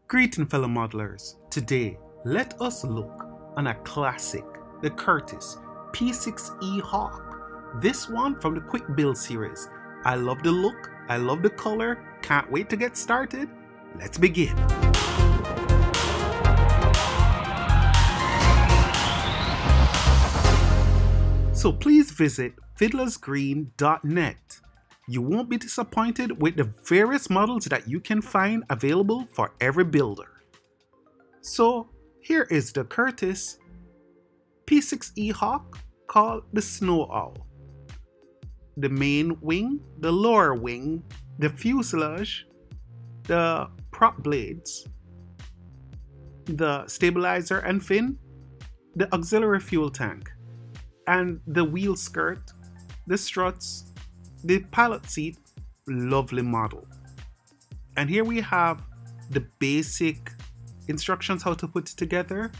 Greeting fellow modelers. Today, let us look on a classic, the Curtis P-6E Hawk. This one from the Quick Build series. I love the look, I love the color, can't wait to get started. Let's begin. So please visit fiddlersgreen.net. You won't be disappointed with the various models that you can find available for every builder. So here is the Curtis P-6E Hawk called the Snow Owl. The main wing, the lower wing, the fuselage, the prop blades, the stabilizer and fin, the auxiliary fuel tank, and the wheel skirt, the struts, the pilot seat. Lovely model. And here we have the basic instructions how to put it together.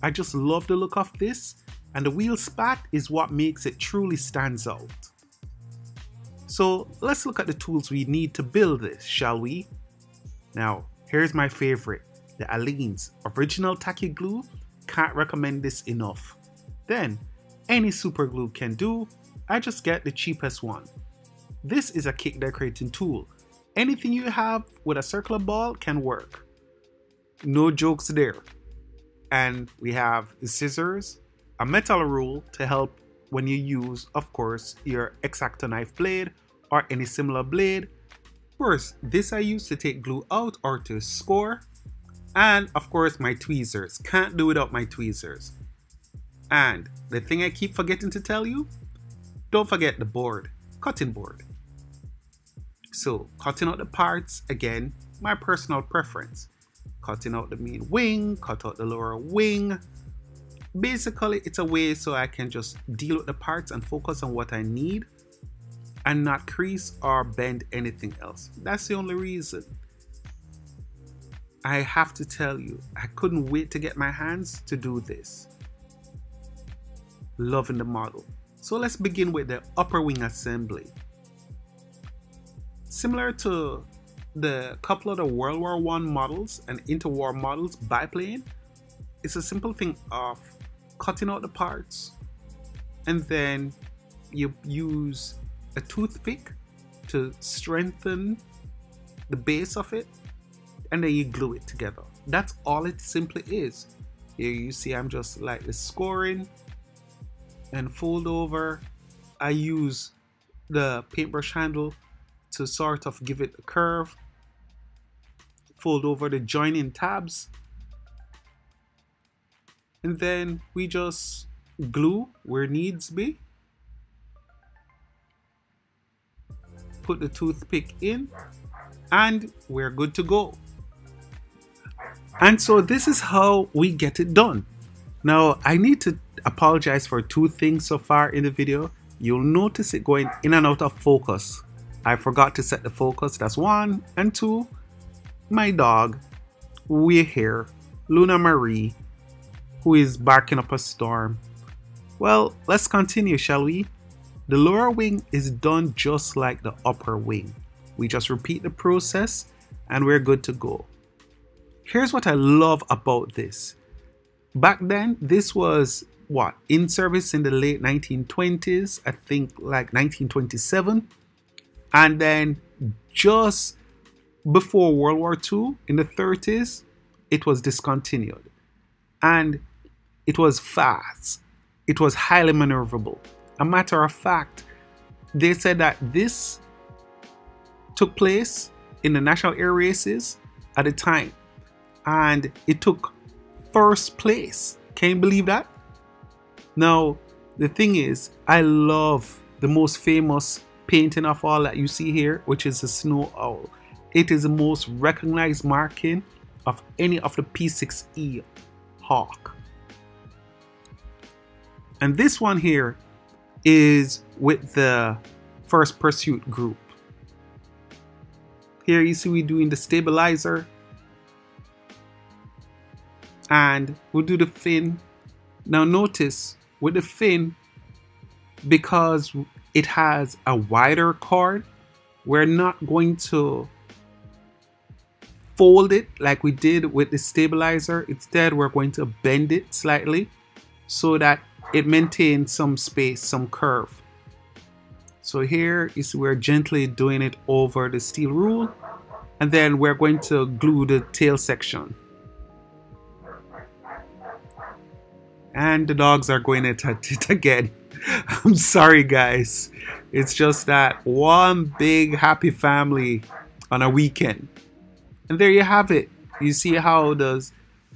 I just love the look of this, and the wheel spat is what makes it truly stands out. So let's look at the tools we need to build this, shall we? Now here's my favorite, the Aleene's original tacky glue. Can't recommend this enough. Then any super glue can do. I just get the cheapest one. This is a cake decorating tool. Anything you have with a circular ball can work. No jokes there. And we have the scissors, a metal rule to help when you use, of course, your X-Acto knife blade or any similar blade. First, this I use to take glue out or to score. And of course my tweezers. Can't do without my tweezers. And the thing I keep forgetting to tell you, don't forget the board, cutting board. So cutting out the parts, again, my personal preference. Cutting out the main wing, cut out the lower wing. Basically, it's a way so I can just deal with the parts and focus on what I need and not crease or bend anything else. That's the only reason. I have to tell you, I couldn't wait to get my hands to do this. Loving the model. So let's begin with the upper wing assembly. Similar to the couple of the World War I models and interwar models biplane, it's a simple thing of cutting out the parts, and then you use a toothpick to strengthen the base of it, and then you glue it together. That's all it simply is. Here you see I'm just lightly scoring and fold over. I use the paintbrush handle to sort of give it a curve. Fold over the joining tabs, and then we just glue where needs be. Put the toothpick in and we're good to go. And so this is how we get it done. Now I need to apologize for two things so far in the video. You'll notice it going in and out of focus. I forgot to set the focus, that's one. And two, my dog, we're here, Luna Marie, who is barking up a storm. Well, let's continue, shall we? The lower wing is done just like the upper wing. We just repeat the process and we're good to go. Here's what I love about this. Back then, this was what, in service in the late 1920s, I think like 1927. And then just before World War II, in the 30s, it was discontinued. And it was fast. It was highly maneuverable. A matter of fact, they said that this took place in the National Air Races at the time. And it took first place. Can you believe that? Now, the thing is, I love the most famous painting of all that you see here, which is the Snow Owl. It is the most recognized marking of any of the P-6E Hawk. And this one here is with the First Pursuit group. Here you see we doing the stabilizer, and we'll do the fin. Now notice with the fin, because it has a wider chord, we're not going to fold it like we did with the stabilizer. Instead, we're going to bend it slightly so that it maintains some space, some curve. So here is we're gently doing it over the steel rule, and then we're going to glue the tail section. And the dogs are going at it again. I'm sorry guys. It's just that one big happy family on a weekend. And there you have it. You see how the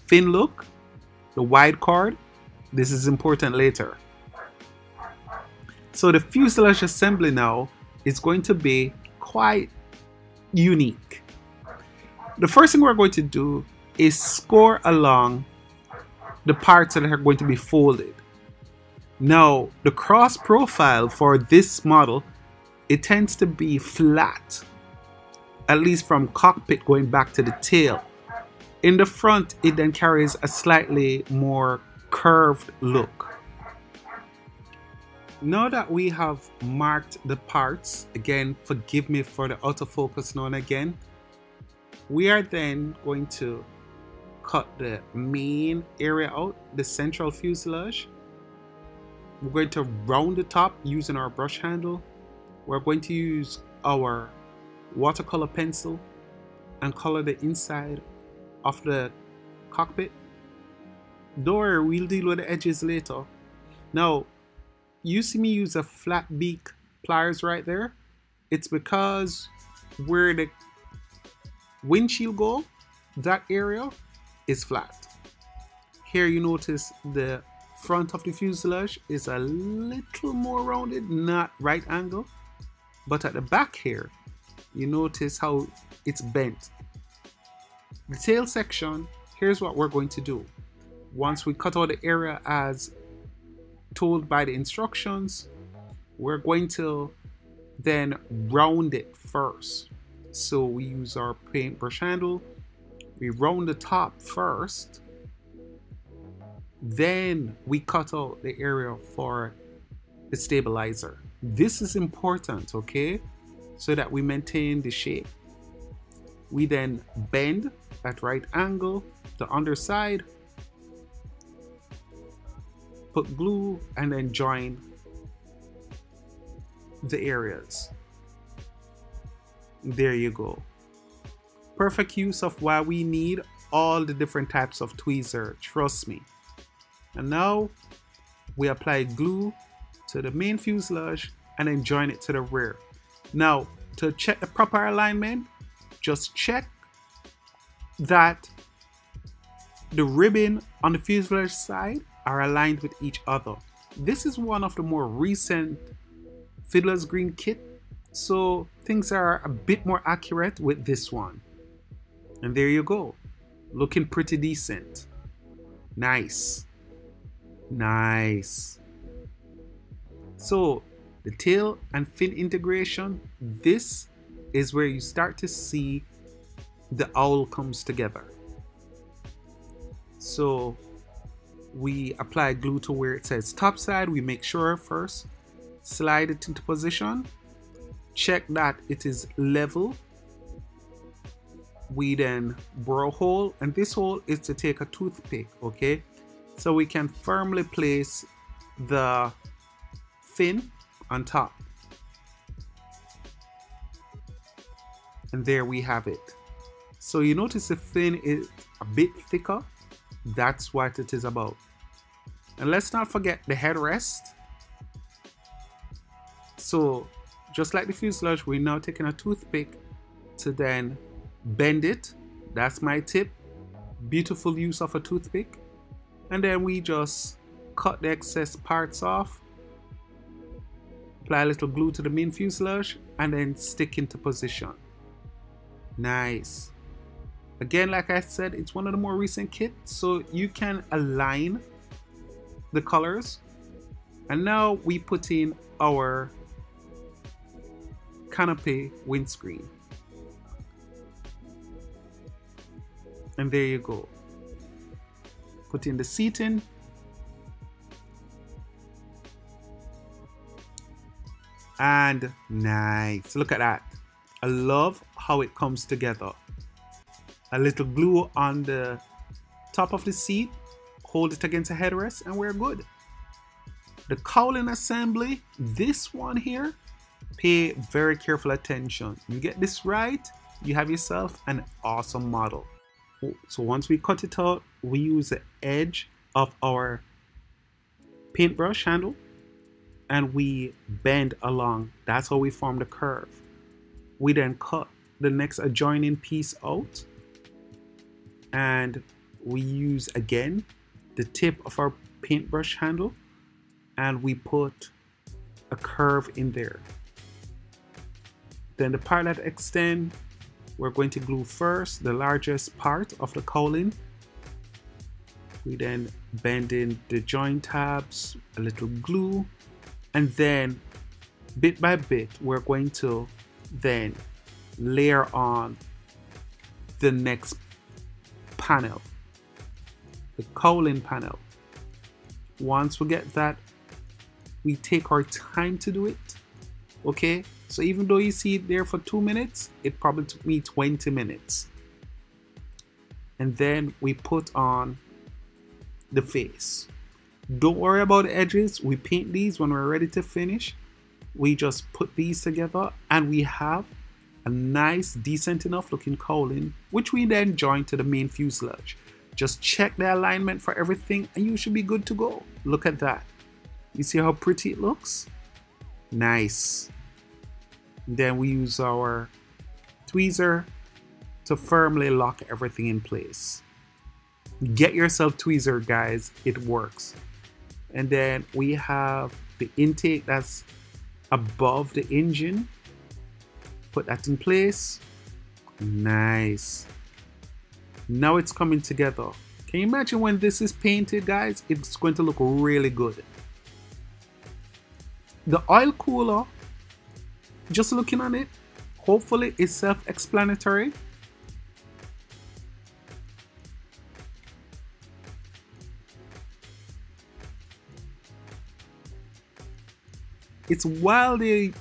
fin look? The wide chord? This is important later. So the fuselage assembly now is going to be quite unique. The first thing we're going to do is score along the parts that are going to be folded. Now, the cross profile for this model, it tends to be flat, at least from cockpit going back to the tail. In the front, it then carries a slightly more curved look. Now that we have marked the parts, again, forgive me for the autofocus now and again, we are then going to cut the main area out, the central fuselage. We're going to round the top using our brush handle. We're going to use our watercolor pencil and color the inside of the cockpit. Don't worry, we'll deal with the edges later. Now, you see me use a flat beak pliers right there. It's because where the windshield go, that area is flat. Here you notice the front of the fuselage is a little more rounded, not right angle. But at the back here, you notice how it's bent. The tail section, here's what we're going to do. Once we cut out the area as told by the instructions, we're going to then round it first. So we use our paintbrush handle, we round the top first, then we cut out the area for the stabilizer. This is important, okay, so that we maintain the shape. We then bend at right angle the underside, put glue, and then join the areas. There you go. Perfect use of why we need all the different types of tweezer, trust me. And now we apply glue to the main fuselage and then join it to the rear. Now, to check the proper alignment, just check that the ribbon on the fuselage side are aligned with each other. This is one of the more recent Fiddlers Green kit, so things are a bit more accurate with this one. And there you go, looking pretty decent. Nice. Nice. So the tail and fin integration, this is where you start to see the owl comes together. So we apply glue to where it says top side. We make sure first, slide it into position, check that it is level. We then bore a hole, and this hole is to take a toothpick, okay? So we can firmly place the fin on top. And there we have it. So you notice the fin is a bit thicker. That's what it is about. And let's not forget the headrest. So just like the fuselage, we're now taking a toothpick to then bend it. That's my tip. Beautiful use of a toothpick. And then we just cut the excess parts off, apply a little glue to the main fuselage, and then stick into position. Nice. Again, like I said, it's one of the more recent kits, so you can align the colors. And now we put in our canopy windscreen. And there you go. Put in the seating. And nice. Look at that. I love how it comes together. a little glue on the top of the seat, hold it against a headrest, and we're good. The cowling assembly, this one here, pay very careful attention. You get this right, you have yourself an awesome model. So once we cut it out, we use the edge of our paintbrush handle and we bend along. That's how we form the curve. We then cut the next adjoining piece out and we use again the tip of our paintbrush handle and we put a curve in there. Then the part that extends, we're going to glue first the largest part of the cowling. We then bend in the joint tabs, a little glue, and then bit by bit we're going to then layer on the next panel, the cowling panel. Once we get that, we take our time to do it. Okay, so even though you see it there for 2 minutes, it probably took me 20 minutes. And then we put on the face. Don't worry about the edges. We paint these when we're ready to finish. We just put these together and we have a nice, decent enough looking cowling, which we then join to the main fuselage. Just check the alignment for everything and you should be good to go. Look at that. You see how pretty it looks? Nice. Then we use our tweezer to firmly lock everything in place. Get yourself tweezer, guys, it works. And then we have the intake that's above the engine. Put that in place. Nice. Now it's coming together. Can you imagine when this is painted, guys? It's going to look really good. The oil cooler, just looking on it, hopefully it's self-explanatory. It's while the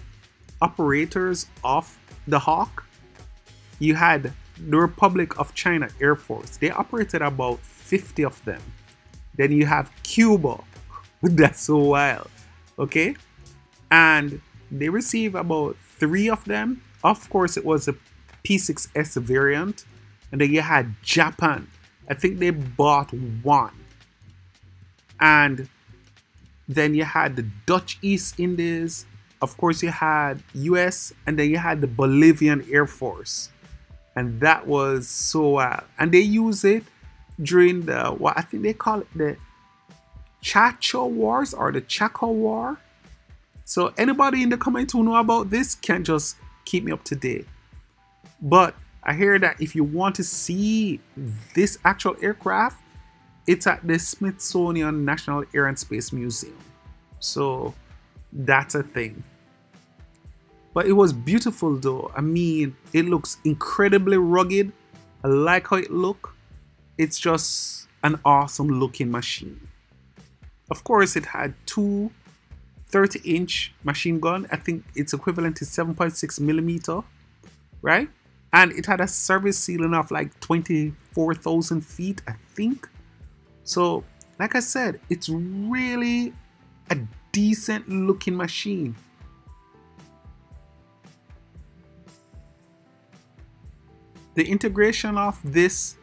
operators of the Hawk, you had the Republic of China Air Force. They operated about 50 of them. Then you have Cuba. That's so wild. Okay? And they received about 3 of them. Of course, it was a P-6E variant. And then you had Japan. I think they bought 1. And then you had the Dutch East Indies. Of course, you had US. And then you had the Bolivian Air Force. And that was so wild. And they use it during the, what I think they call it, the Chaco Wars or the Chaco War. So anybody in the comments who know about this can just keep me up to date. But I hear that if you want to see this actual aircraft, it's at the Smithsonian National Air and Space Museum. So that's a thing. But it was beautiful though. I mean, it looks incredibly rugged. I like how it looks. It's just an awesome looking machine. Of course, it had 2 30-inch machine gun. I think it's equivalent to 7.6 millimeter, right? And it had a service ceiling of like 24,000 feet, I think. So, like I said, it's really a decent looking machine. The integration of this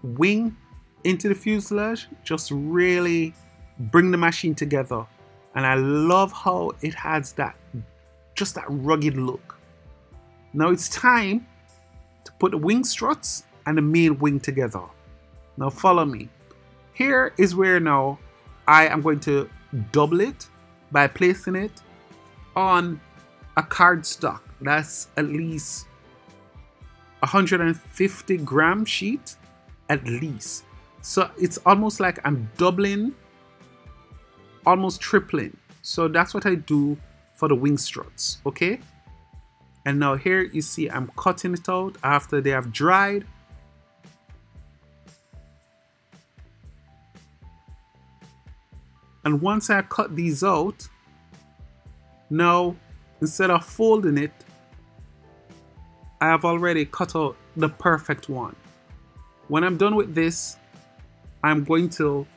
wing into the fuselage just really bring the machine together. And I love how it has that, just that rugged look. Now it's time to put the wing struts and the main wing together. Now follow me. Here is where now I am going to double it by placing it on a cardstock that's at least 150 gram sheet at least. So it's almost like I'm doubling, almost tripling. So that's what I do for the wing struts, okay? And now here you see I'm cutting it out after they have dried. And once I cut these out, now instead of folding it, I have already cut out the perfect one. When I'm done with this, I'm going to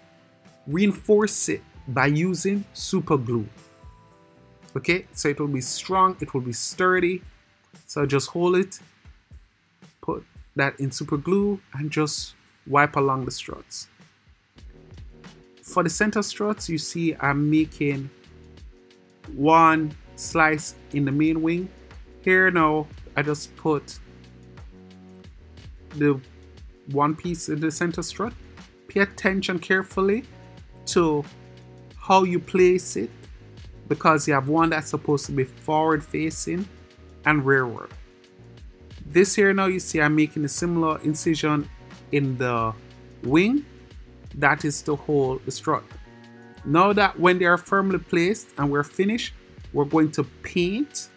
reinforce it by using super glue. Okay, so it will be strong, it will be sturdy. So just hold it, put that in super glue, and just wipe along the struts. For the center struts, you see I'm making one slice in the main wing. Here now, I just put the one piece in the center strut. Pay attention carefully to how you place it, because you have one that's supposed to be forward facing and rearward. This here now, you see I'm making a similar incision in the wing. That is to hold the strut. Now that when they are firmly placed and we're finished, we're going to paint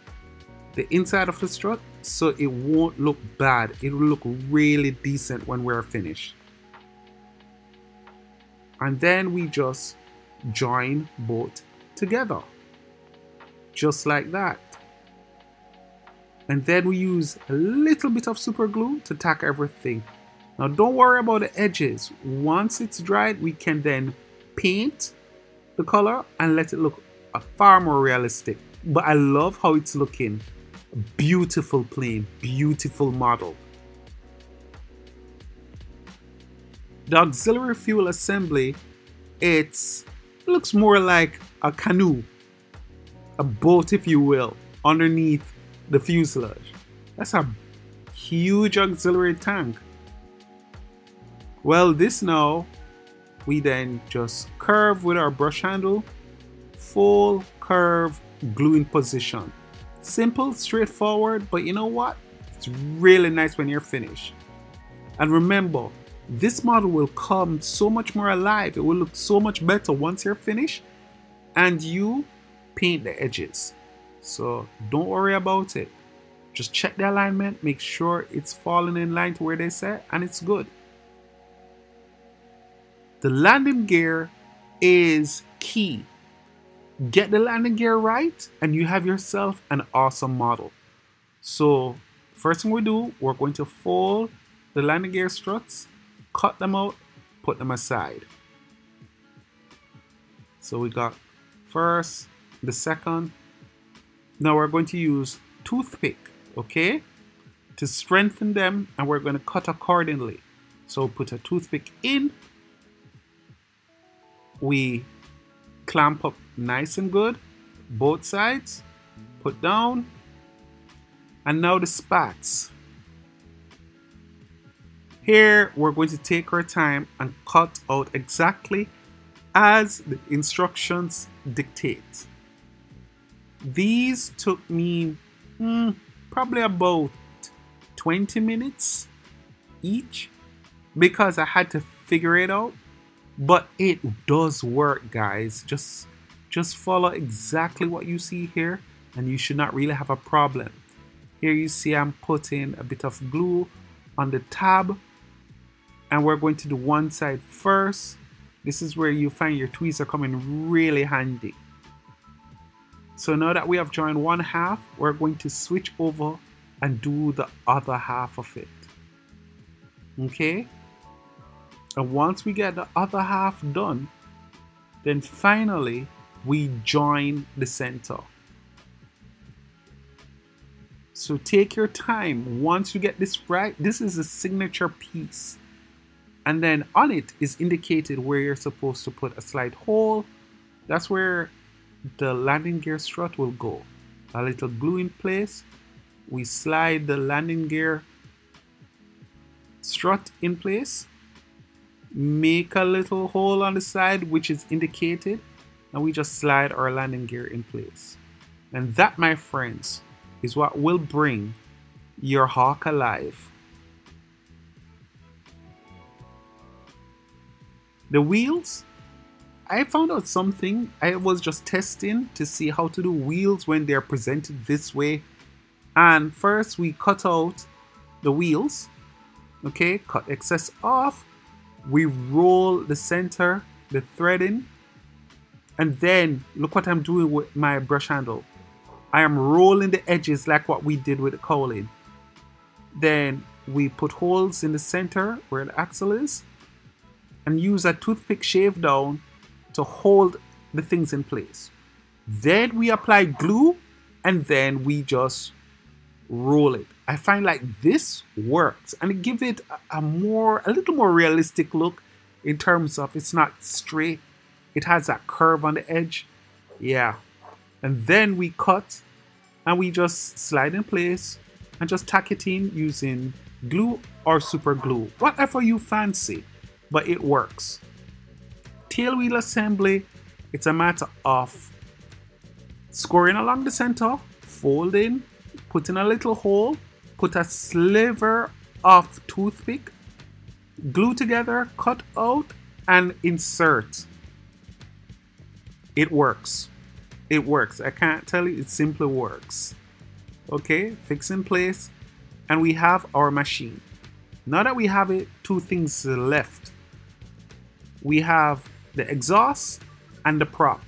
the inside of the strut so it won't look bad. It will look really decent when we're finished. And then we just join both together, just like that. And then we use a little bit of super glue to tack everything. Now don't worry about the edges. Once it's dried, we can then paint the color and let it look far more realistic. But I love how it's looking. Beautiful plane, beautiful model. The auxiliary fuel assembly, it looks more like a canoe, a boat if you will, underneath the fuselage. That's a huge auxiliary tank. Well, this now, we then just curve with our brush handle, full curve, glue in position. Simple, straightforward, but you know what? It's really nice when you're finished. And remember, this model will come so much more alive. It will look so much better once you're finished and you paint the edges. So don't worry about it. Just check the alignment, make sure it's falling in line to where they say, and it's good. The landing gear is key. Get the landing gear right and you have yourself an awesome model. So first thing we do, we're going to fold the landing gear struts, cut them out, put them aside. So we got first, the second. Now we're going to use toothpick, okay, to strengthen them, and we're going to cut accordingly. So put a toothpick in. We clamp up nice and good, both sides, put down, and now the spats. Here we're going to take our time and cut out exactly as the instructions dictate. These took me probably about 20 minutes each because I had to figure it out. But it does work, guys. Just follow exactly what you see here and you should not really have a problem. Here you see I'm putting a bit of glue on the tab, and we're going to do one side first. This is where you find your tweezers coming really handy. So now that we have joined one half, we're going to switch over and do the other half of it. Okay? And once we get the other half done, then finally we join the center. So take your time. Once you get this right, this is a signature piece. And then on it is indicated where you're supposed to put a slight hole. That's where the landing gear strut will go. A little glue in place. We slide the landing gear strut in place. Make a little hole on the side which is indicated, and we just slide our landing gear in place. And that, my friends, is what will bring your Hawk alive. The wheels, I found out something. I was just testing to see how to do wheels when they're presented this way. And first we cut out the wheels, okay, cut excess off. We roll the center, the threading, and then look what I'm doing with my brush handle. I am rolling the edges like what we did with the cowling. Then we put holes in the center where the axle is and use a toothpick shave down to hold the things in place. Then we apply glue and then we just roll it. I find like this works and it gives it a little more realistic look in terms of it's not straight. It has that curve on the edge. Yeah. And then we cut and we just slide in place and just tack it in using glue or super glue, whatever you fancy, but it works. Tail wheel assembly, it's a matter of scoring along the center, folding, put in a little hole, put a sliver of toothpick, glue together, cut out, and insert. It works. It works. I can't tell you, it simply works. Okay, fix in place, and we have our machine. Now that we have it, two things left. We have the exhaust and the prop.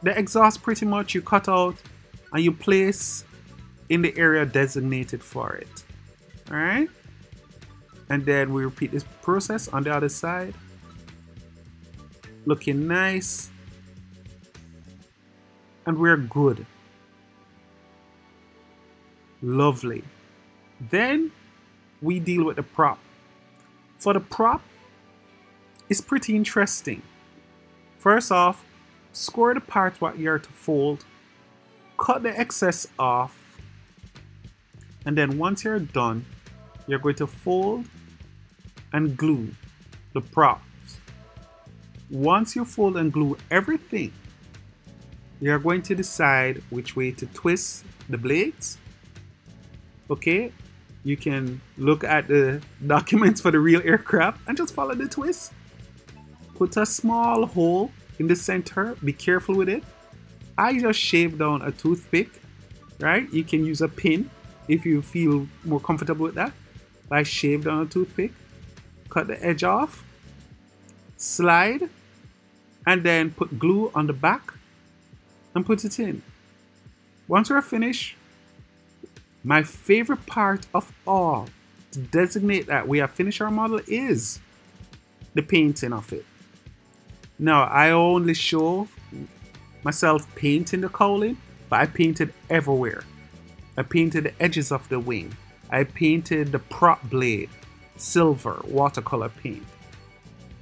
The exhaust pretty much you cut out and you place in the area designated for it. Alright? And then we repeat this process on the other side. Looking nice. And we're good. Lovely. Then we deal with the prop. For the prop, it's pretty interesting. First off, score the part what you're to fold, cut the excess off, and then once you're done, you're going to fold and glue the props. Once you fold and glue everything, you're going to decide which way to twist the blades. Okay, you can look at the documents for the real aircraft and just follow the twist. Put a small hole in the center, be careful with it. I just shave down a toothpick, right? You can use a pin if you feel more comfortable with that. I shave down a toothpick, cut the edge off, slide, and then put glue on the back and put it in. Once we're finished, my favorite part of all to designate that we have finished our model is the painting of it. Now, I only show myself painting the cowling, but I painted everywhere. I painted the edges of the wing. I painted the prop blade, silver watercolor paint.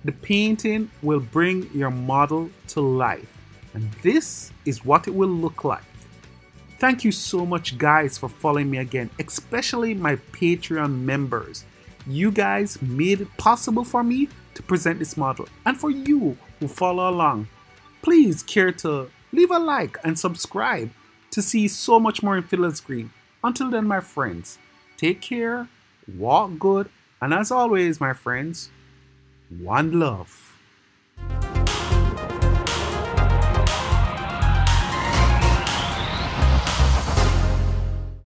The painting will bring your model to life, and this is what it will look like. Thank you so much, guys, for following me again, especially my Patreon members. You guys made it possible for me to present this model, and for you who follow along, please care to leave a like and subscribe to see so much more in Fiddlers Green. Until then, my friends, take care, walk good, and as always, my friends, one love.